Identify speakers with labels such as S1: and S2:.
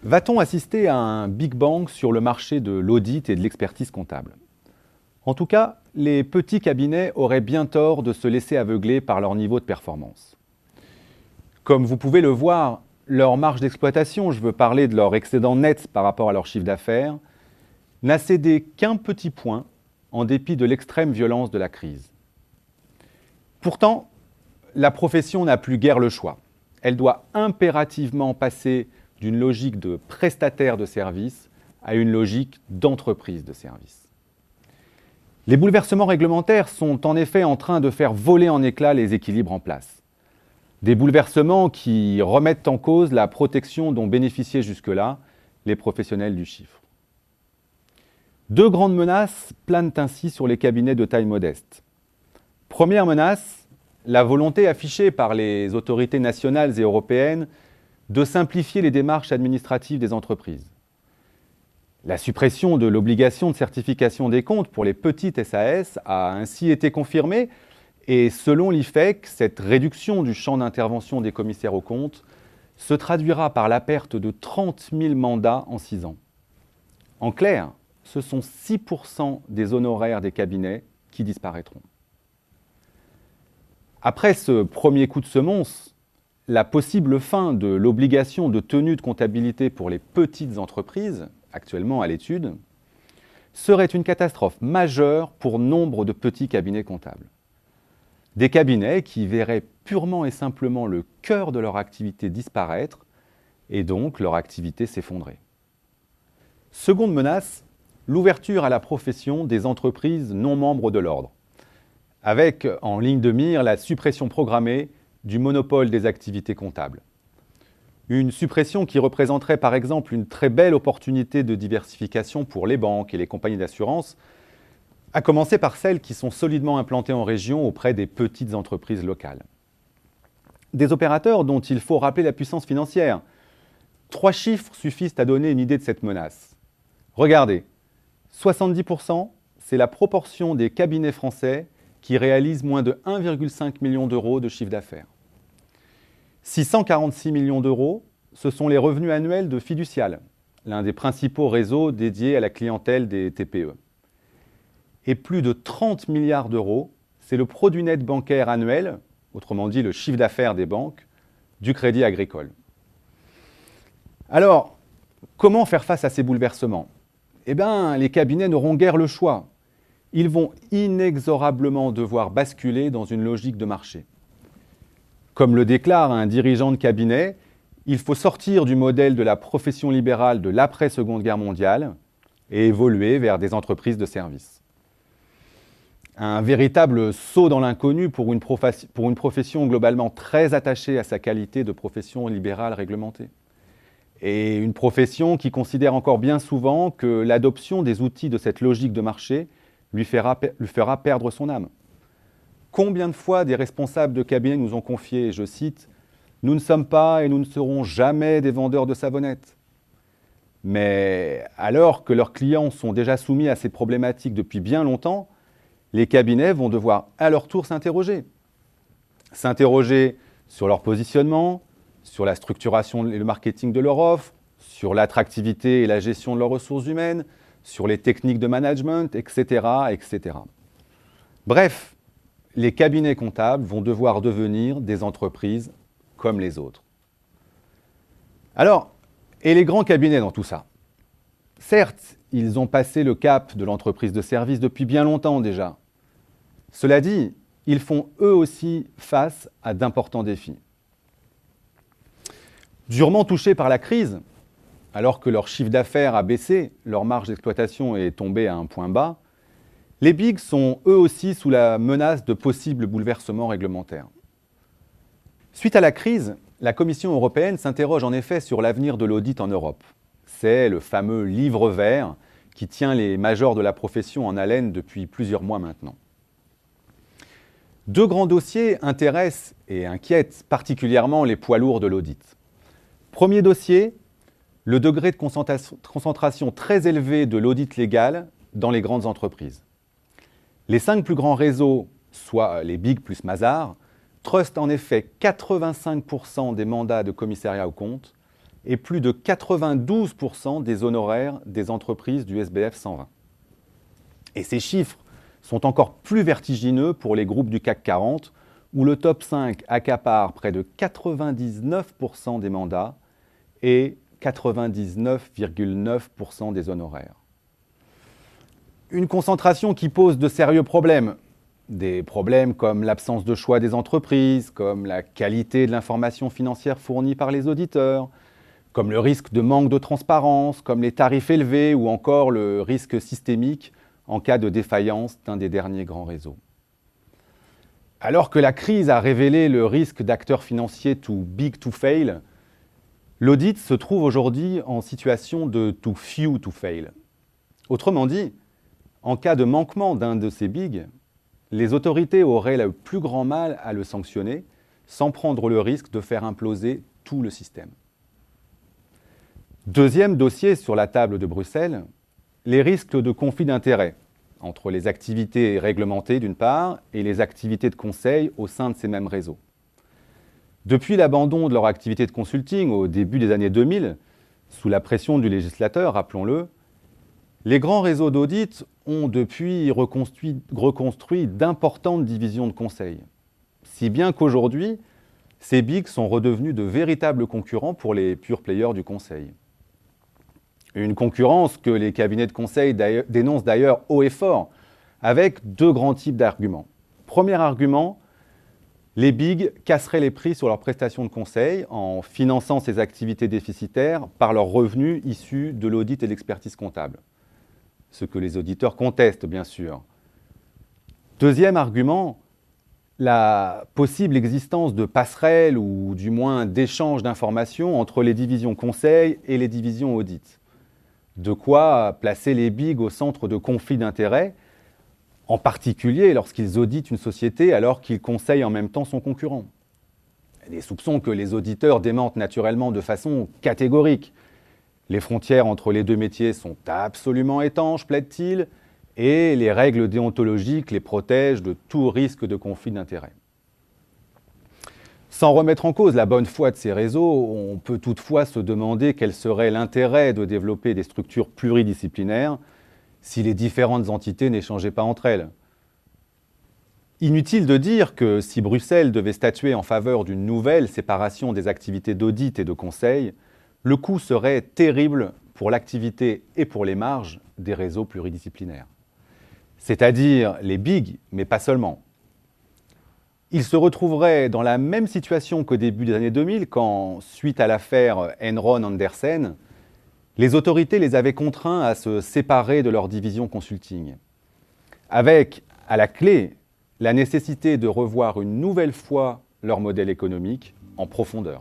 S1: Va-t-on assister à un Big Bang sur le marché de l'audit et de l'expertise comptable? En tout cas, les petits cabinets auraient bien tort de se laisser aveugler par leur niveau de performance. Comme vous pouvez le voir, leur marge d'exploitation, je veux parler de leur excédent net par rapport à leur chiffre d'affaires, n'a cédé qu'un petit point en dépit de l'extrême violence de la crise. Pourtant, la profession n'a plus guère le choix. Elle doit impérativement passer d'une logique de prestataire de services à une logique d'entreprise de services. Les bouleversements réglementaires sont en effet en train de faire voler en éclats les équilibres en place. Des bouleversements qui remettent en cause la protection dont bénéficiaient jusque-là les professionnels du chiffre. Deux grandes menaces planent ainsi sur les cabinets de taille modeste. Première menace, la volonté affichée par les autorités nationales et européennes de simplifier les démarches administratives des entreprises. La suppression de l'obligation de certification des comptes pour les petites SAS a ainsi été confirmée et selon l'IFEC, cette réduction du champ d'intervention des commissaires aux comptes se traduira par la perte de 30 000 mandats en 6 ans. En clair, ce sont 6% des honoraires des cabinets qui disparaîtront. Après ce premier coup de semonce, la possible fin de l'obligation de tenue de comptabilité pour les petites entreprises, actuellement à l'étude, serait une catastrophe majeure pour nombre de petits cabinets comptables. Des cabinets qui verraient purement et simplement le cœur de leur activité disparaître et donc leur activité s'effondrer. Seconde menace, l'ouverture à la profession des entreprises non membres de l'ordre, avec en ligne de mire la suppression programmée du monopole des activités comptables. Une suppression qui représenterait par exemple une très belle opportunité de diversification pour les banques et les compagnies d'assurance, à commencer par celles qui sont solidement implantées en région auprès des petites entreprises locales. Des opérateurs dont il faut rappeler la puissance financière. 3 chiffres suffisent à donner une idée de cette menace. Regardez, 70%, c'est la proportion des cabinets français qui réalisent moins de 1,5 million d'euros de chiffre d'affaires. 646 millions d'euros, ce sont les revenus annuels de Fiducial, l'un des principaux réseaux dédiés à la clientèle des TPE. Et plus de 30 milliards d'euros, c'est le produit net bancaire annuel, autrement dit le chiffre d'affaires des banques, du Crédit Agricole. Alors, comment faire face à ces bouleversements? Eh bien, les cabinets n'auront guère le choix. Ils vont inexorablement devoir basculer dans une logique de marché. Comme le déclare un dirigeant de cabinet, il faut sortir du modèle de la profession libérale de l'après-Seconde Guerre mondiale et évoluer vers des entreprises de services. Un véritable saut dans l'inconnu pour une profession globalement très attachée à sa qualité de profession libérale réglementée. Et une profession qui considère encore bien souvent que l'adoption des outils de cette logique de marché lui fera perdre son âme. Combien de fois des responsables de cabinet nous ont confié, je cite, « Nous ne sommes pas et nous ne serons jamais des vendeurs de savonnettes ». Mais alors que leurs clients sont déjà soumis à ces problématiques depuis bien longtemps, les cabinets vont devoir à leur tour s'interroger. S'interroger sur leur positionnement, sur la structuration et le marketing de leur offre, sur l'attractivité et la gestion de leurs ressources humaines, sur les techniques de management, etc., etc. Bref, les cabinets comptables vont devoir devenir des entreprises comme les autres. Alors, et les grands cabinets dans tout ça? Certes, ils ont passé le cap de l'entreprise de service depuis bien longtemps déjà. Cela dit, ils font eux aussi face à d'importants défis. Durement touchés par la crise, alors que leur chiffre d'affaires a baissé, leur marge d'exploitation est tombée à un point bas, les bigs sont eux aussi sous la menace de possibles bouleversements réglementaires. Suite à la crise, la Commission européenne s'interroge en effet sur l'avenir de l'audit en Europe. C'est le fameux livre vert qui tient les majors de la profession en haleine depuis plusieurs mois maintenant. Deux grands dossiers intéressent et inquiètent particulièrement les poids lourds de l'audit. Premier dossier, le degré de concentration très élevé de l'audit légal dans les grandes entreprises. Les 5 plus grands réseaux, soit les Big plus Mazars, trustent en effet 85% des mandats de commissariat aux comptes et plus de 92% des honoraires des entreprises du SBF 120. Et ces chiffres sont encore plus vertigineux pour les groupes du CAC 40, où le top 5 accapare près de 99% des mandats et 99,9% des honoraires. Une concentration qui pose de sérieux problèmes. Des problèmes comme l'absence de choix des entreprises, comme la qualité de l'information financière fournie par les auditeurs, comme le risque de manque de transparence, comme les tarifs élevés ou encore le risque systémique en cas de défaillance d'un des derniers grands réseaux. Alors que la crise a révélé le risque d'acteurs financiers too big to fail, l'audit se trouve aujourd'hui en situation de too few to fail. Autrement dit, en cas de manquement d'un de ces bigs, les autorités auraient le plus grand mal à le sanctionner sans prendre le risque de faire imploser tout le système. Deuxième dossier sur la table de Bruxelles, les risques de conflit d'intérêts entre les activités réglementées d'une part et les activités de conseil au sein de ces mêmes réseaux. Depuis l'abandon de leur activité de consulting au début des années 2000, sous la pression du législateur, rappelons-le, les grands réseaux d'audit ont depuis reconstruit d'importantes divisions de conseil, si bien qu'aujourd'hui, ces bigs sont redevenus de véritables concurrents pour les pure players du conseil. Une concurrence que les cabinets de conseil dénoncent d'ailleurs haut et fort, avec deux grands types d'arguments. Premier argument, les bigs casseraient les prix sur leurs prestations de conseil en finançant ces activités déficitaires par leurs revenus issus de l'audit et de l'expertise comptable. Ce que les auditeurs contestent, bien sûr. Deuxième argument, la possible existence de passerelles ou du moins d'échanges d'informations entre les divisions conseil et les divisions audit. De quoi placer les bigs au centre de conflits d'intérêts, en particulier lorsqu'ils auditent une société alors qu'ils conseillent en même temps son concurrent. Des soupçons que les auditeurs démentent naturellement de façon catégorique. Les frontières entre les deux métiers sont absolument étanches, plaident-ils, et les règles déontologiques les protègent de tout risque de conflit d'intérêts. Sans remettre en cause la bonne foi de ces réseaux, on peut toutefois se demander quel serait l'intérêt de développer des structures pluridisciplinaires si les différentes entités n'échangeaient pas entre elles. Inutile de dire que si Bruxelles devait statuer en faveur d'une nouvelle séparation des activités d'audit et de conseil, le coût serait terrible pour l'activité et pour les marges des réseaux pluridisciplinaires. C'est-à-dire les bigs, mais pas seulement. Ils se retrouveraient dans la même situation qu'au début des années 2000, quand, suite à l'affaire Enron-Andersen, les autorités les avaient contraints à se séparer de leur division consulting, avec, à la clé, la nécessité de revoir une nouvelle fois leur modèle économique en profondeur.